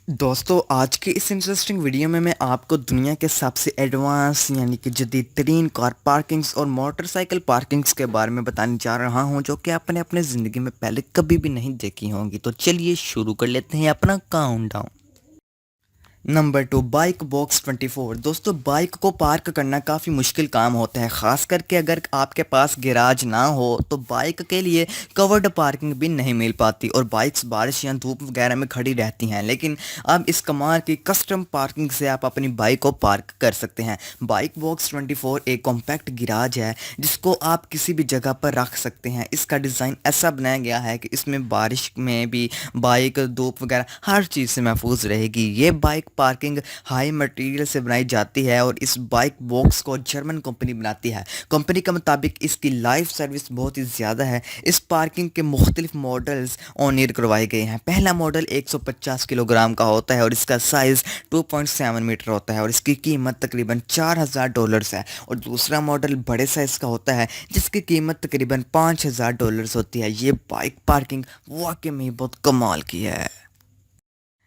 दोस्तों आज की इस इंटरेस्टिंग वीडियो में मैं आपको दुनिया के सबसे एडवांस यानी कि जदीद तरीन कार पार्किंग्स और मोटरसाइकिल पार्किंग्स के बारे में बताने जा रहा हूं जो कि आपने अपने ज़िंदगी में पहले कभी भी नहीं देखी होंगी। तो चलिए शुरू कर लेते हैं अपना काउंटडाउन। Number 2, bike box 24। दोस्तों बाइक को पार्क करना काफ़ी मुश्किल काम होता है, ख़ास करके अगर आपके पास गैराज ना हो तो बाइक के लिए कवर्ड पार्किंग भी नहीं मिल पाती और बाइक्स बारिश या धूप वगैरह में खड़ी रहती हैं। लेकिन अब इस कमाल की कस्टम पार्किंग से आप अपनी बाइक को पार्क कर सकते हैं। बाइक बॉक्स 24 एक कॉम्पैक्ट गैराज है जिसको आप किसी भी जगह पर रख सकते हैं। इसका डिज़ाइन ऐसा बनाया गया है कि इसमें बारिश में भी बाइक धूप वगैरह हर चीज़ से महफूज रहेगी। ये बाइक पार्किंग हाई मटेरियल से बनाई जाती है और इस बाइक बॉक्स को जर्मन कंपनी बनाती है। कंपनी के मुताबिक इसकी लाइफ सर्विस बहुत ही ज़्यादा है। इस पार्किंग के मुख्तलिफ मॉडल्स ऑन एयर करवाए गए हैं। पहला मॉडल 150 किलोग्राम का होता है और इसका साइज़ 2.7 मीटर होता है और इसकी कीमत तकरीबन $4000 है। और दूसरा मॉडल बड़े साइज़ का होता है जिसकी कीमत तकरीबन $5000 होती है। ये बाइक पार्किंग वाकई में बहुत कमाल की है।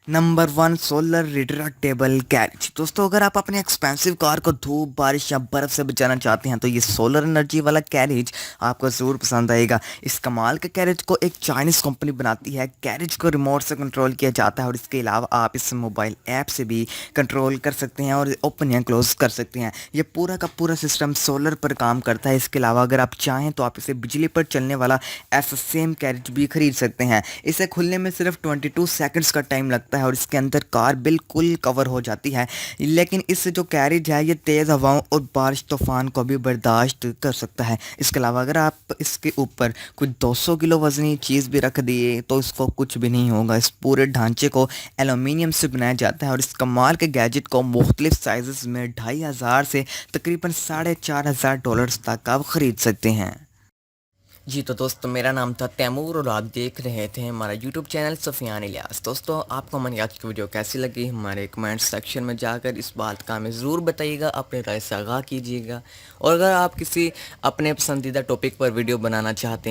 Number 1, solar retractable carriage. दोस्तों अगर आप अपने एक्सपेंसिव कार को धूप बारिश या बर्फ़ से बचाना चाहते हैं तो ये सोलर एनर्जी वाला कैरेज आपको ज़रूर पसंद आएगा। इस कमाल के कैरेज को एक चाइनीज़ कंपनी बनाती है। कैरेज को रिमोट से कंट्रोल किया जाता है और इसके अलावा आप इस मोबाइल ऐप से भी कंट्रोल कर सकते हैं और ओपन या क्लोज़ कर सकते हैं। ये पूरा का पूरा सिस्टम सोलर पर काम करता है। इसके अलावा अगर आप चाहें तो आप इसे बिजली पर चलने वाला ऐसा सेम कैरेज भी ख़रीद सकते हैं। इसे खुलने में सिर्फ 22 सेकंड्स का टाइम लगता है और इसके अंदर कार बिल्कुल कवर हो जाती है। लेकिन इस जो कैरेज है ये तेज़ हवाओं और बारिश तूफान को भी बर्दाश्त कर सकता है। इसके अलावा अगर आप इसके ऊपर कुछ 200 किलो वज़नी चीज़ भी रख दिए तो इसको कुछ भी नहीं होगा। इस पूरे ढांचे को एल्यूमिनियम से बनाया जाता है और इस कमाल के गैजेट को मुख्तलिफ साइज़ में 2500 से तकरीबन $4500 तक आप ख़रीद सकते हैं। जी तो दोस्तों मेरा नाम था तैमूर और आप देख रहे थे हमारा यूट्यूब चैनल सुफियान इलियास। दोस्तों आपको हमारी आज की वीडियो कैसी लगी हमारे कमेंट सेक्शन में जाकर इस बात का हमें ज़रूर बताइएगा, अपने राय से आगाह कीजिएगा। और अगर आप किसी अपने पसंदीदा टॉपिक पर वीडियो बनवाना चाहते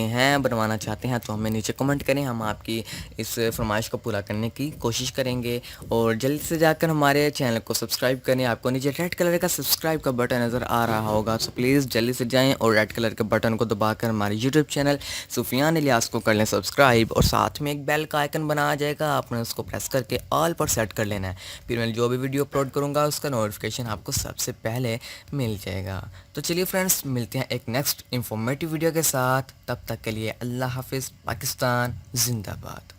हैं तो हमें नीचे कमेंट करें, हम आपकी इस फरमाइश को पूरा करने की कोशिश करेंगे। और जल्दी से जाकर हमारे चैनल को सब्सक्राइब करें। आपको नीचे रेड कलर का सब्सक्राइब का बटन नज़र आ रहा होगा, सो प्लीज़ जल्दी से जाएँ और रेड कलर के बटन को दबाकर हमारे यूट्यूब चैनल सुफियान इलियास को कर लें सब्सक्राइब और साथ में एक बेल का आइकन बना आ जाएगा, आपने उसको प्रेस करके ऑल पर सेट कर लेना है। फिर मैं जो भी वीडियो अपलोड करूंगा उसका नोटिफिकेशन आपको सबसे पहले मिल जाएगा। तो चलिए फ्रेंड्स मिलते हैं एक नेक्स्ट इंफॉर्मेटिव वीडियो के साथ, तब तक के लिए अल्लाह हाफिज़। पाकिस्तान जिंदाबाद।